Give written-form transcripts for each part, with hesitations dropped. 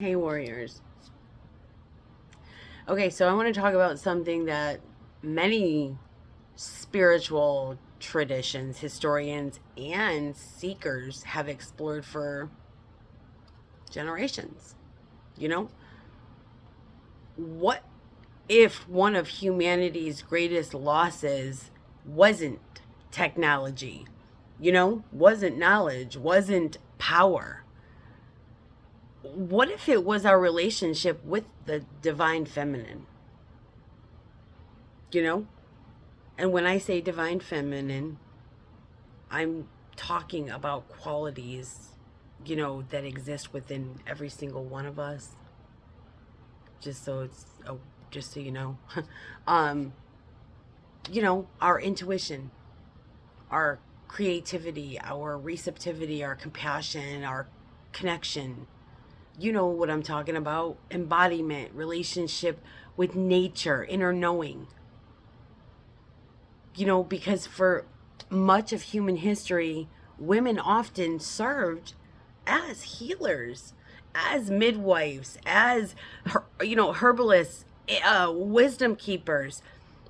Hey, warriors. Okay, so I want to talk about something that many spiritual traditions, historians, and seekers have explored for generations. You know, what if one of humanity's greatest losses wasn't technology? Wasn't knowledge, wasn't power. What if it was our relationship with the divine feminine? You know? And when I say divine feminine, I'm talking about qualities, that exist within every single one of us. Just so it's, oh, just so you know, um, our intuition, our creativity, our receptivity, our compassion, our connection. You know what I'm talking about. Embodiment, relationship with nature, inner knowing. Because for much of human history, women often served as healers, as midwives, as herbalists, wisdom keepers,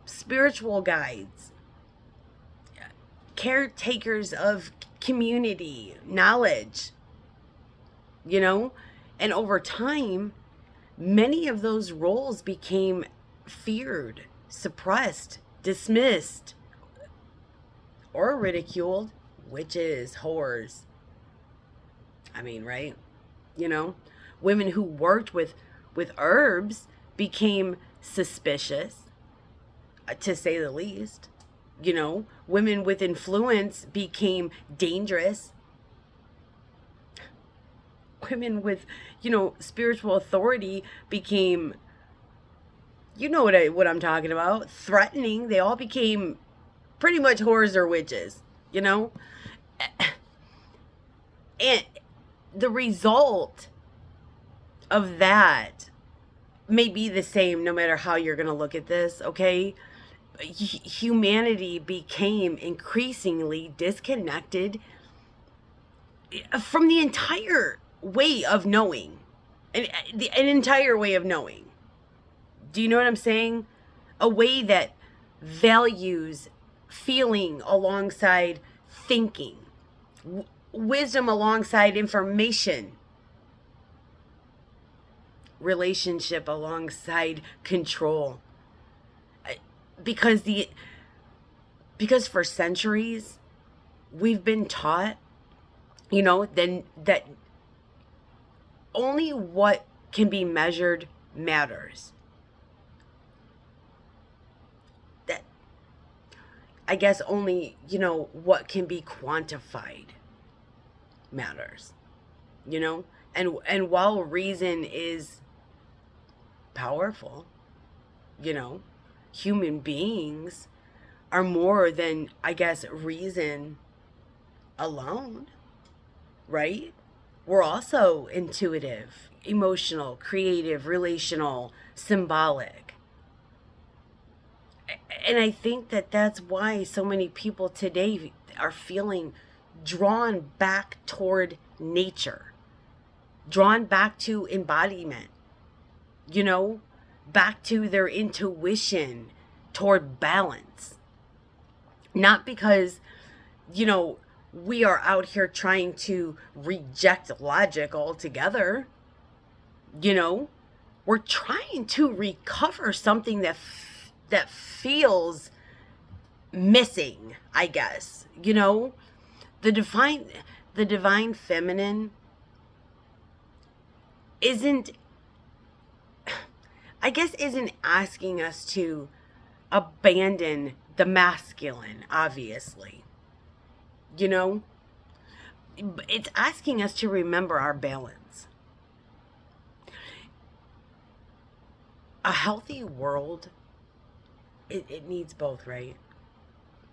spiritual guides, caretakers of community knowledge. You know, and over time, many of those roles became feared, suppressed, dismissed, or ridiculed. Witches, whores. I mean, right? You know, women who worked with herbs became suspicious, to say the least. Women with influence became dangerous. Women with, spiritual authority became, what I'm talking about, threatening. They all became pretty much whores or witches, you know? And the result of that may be the same no matter how you're going to look at this, okay? Humanity became increasingly disconnected from the entire way of knowing. An entire way of knowing. Do you know what I'm saying? A way that values feeling alongside thinking, wisdom alongside information, relationship alongside control. Because because for centuries we've been taught, then that only what can be measured matters. That I guess only, what can be quantified matters. You know? And while reason is powerful, you know, human beings are more than, I guess, reason alone, right? We're also intuitive, emotional, creative, relational, symbolic. And I think that that's why so many people today are feeling drawn back toward nature, drawn back to embodiment, you know, back to their intuition, toward balance. Not because, we are out here trying to reject logic altogether. You know, we're trying to recover something that feels missing, I guess. The divine the divine feminine isn't, I guess, isn't asking us to abandon the masculine, obviously. You know, it's asking us to remember our balance. A healthy world, it needs both, right?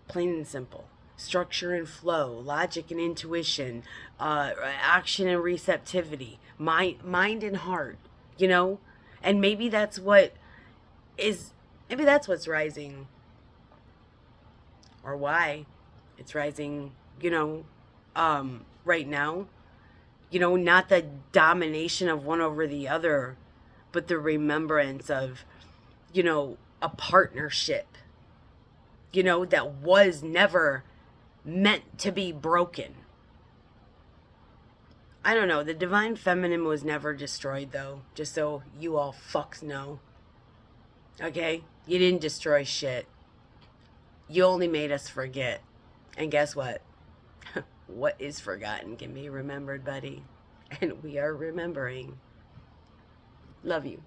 Plain and simple. Structure and flow, logic and intuition, action and receptivity, mind and heart, you know? And is, maybe that's what's rising, or why it's rising, right now. You know, not the domination of one over the other, but the remembrance of, you know, a partnership, you know, that was never meant to be broken. I don't know. The divine feminine was never destroyed, though, just so you all fucks know. Okay? You didn't destroy shit. You only made us forget. And guess what? What is forgotten can be remembered, buddy. And we are remembering. Love you.